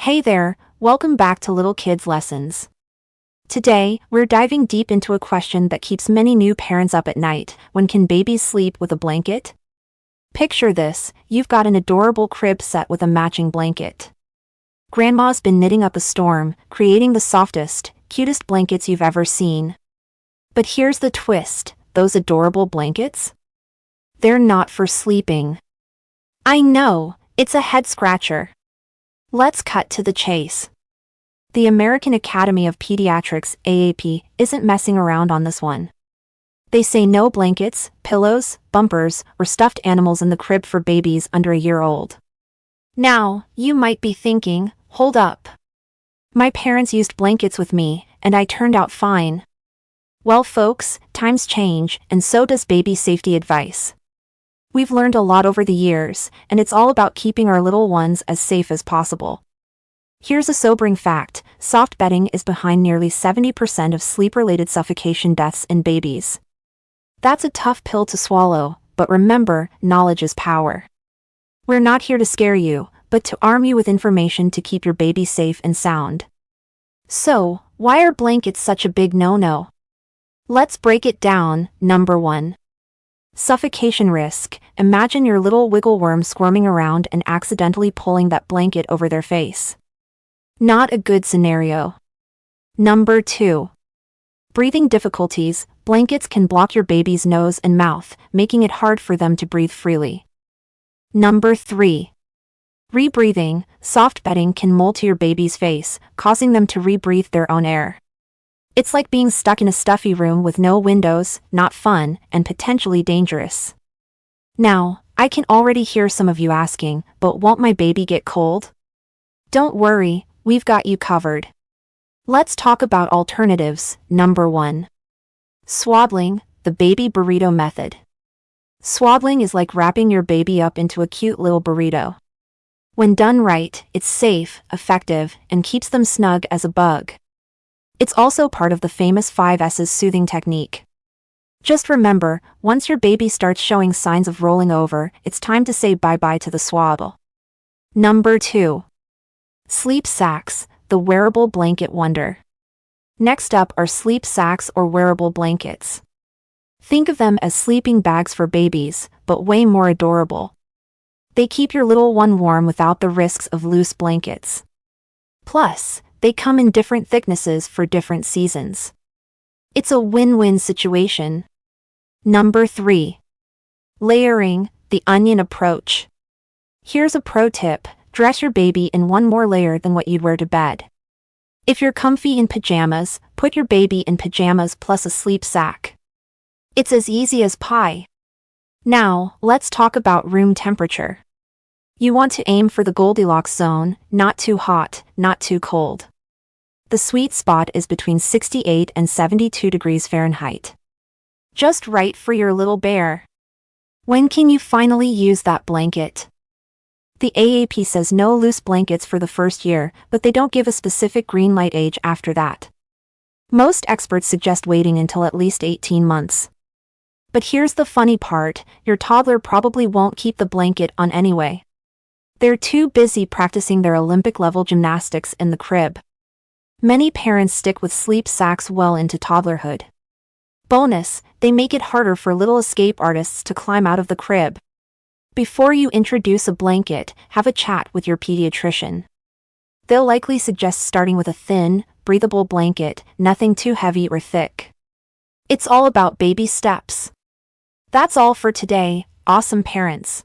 Hey there, welcome back to Little Kids Lessons. Today, we're diving deep into a question that keeps many new parents up at night. When can babies sleep with a blanket? Picture this, you've got an adorable crib set with a matching blanket. Grandma's been knitting up a storm, creating the softest, cutest blankets you've ever seen. But here's the twist, those adorable blankets? They're not for sleeping. I know, it's a head-scratcher. Let's cut to the chase. The American Academy of Pediatrics, AAP, isn't messing around on this one. They say no blankets, pillows, bumpers, or stuffed animals in the crib for babies under a year old. Now, you might be thinking, hold up. My parents used blankets with me, and I turned out fine. Well, folks, times change, and so does baby safety advice. We've learned a lot over the years, and it's all about keeping our little ones as safe as possible. Here's a sobering fact, soft bedding is behind nearly 70% of sleep-related suffocation deaths in babies. That's a tough pill to swallow, but remember, knowledge is power. We're not here to scare you, but to arm you with information to keep your baby safe and sound. So, why are blankets such a big no-no? Let's break it down. Number 1. Suffocation risk. Imagine your little wiggle worm squirming around and accidentally pulling that blanket over their face. Not a good scenario. Number 2. Breathing difficulties. Blankets can block your baby's nose and mouth, making it hard for them to breathe freely. Number 3. Rebreathing. Soft bedding can mold to your baby's face, causing them to rebreathe their own air. It's like being stuck in a stuffy room with no windows, not fun, and potentially dangerous. Now, I can already hear some of you asking, but won't my baby get cold? Don't worry, we've got you covered. Let's talk about alternatives. Number 1. Swaddling, the baby burrito method. Swaddling is like wrapping your baby up into a cute little burrito. When done right, it's safe, effective, and keeps them snug as a bug. It's also part of the famous 5 S's soothing technique. Just remember, once your baby starts showing signs of rolling over, it's time to say bye-bye to the swaddle. Number 2. Sleep sacks, the wearable blanket wonder. Next up are sleep sacks or wearable blankets. Think of them as sleeping bags for babies, but way more adorable. They keep your little one warm without the risks of loose blankets. Plus, they come in different thicknesses for different seasons. It's a win-win situation. Number 3. Layering, the onion approach. Here's a pro tip, dress your baby in one more layer than what you'd wear to bed. If you're comfy in pajamas, put your baby in pajamas plus a sleep sack. It's as easy as pie. Now, let's talk about room temperature. You want to aim for the Goldilocks zone, not too hot, not too cold. The sweet spot is between 68 and 72 degrees Fahrenheit. Just right for your little bear. When can you finally use that blanket? The AAP says no loose blankets for the first year, but they don't give a specific green light age after that. Most experts suggest waiting until at least 18 months. But here's the funny part, your toddler probably won't keep the blanket on anyway. They're too busy practicing their Olympic-level gymnastics in the crib. Many parents stick with sleep sacks well into toddlerhood. Bonus, they make it harder for little escape artists to climb out of the crib. Before you introduce a blanket, have a chat with your pediatrician. They'll likely suggest starting with a thin, breathable blanket, nothing too heavy or thick. It's all about baby steps. That's all for today, awesome parents.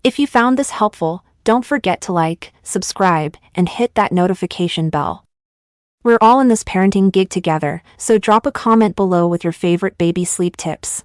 If you found this helpful, don't forget to like, subscribe, and hit that notification bell. We're all in this parenting gig together, so drop a comment below with your favorite baby sleep tips.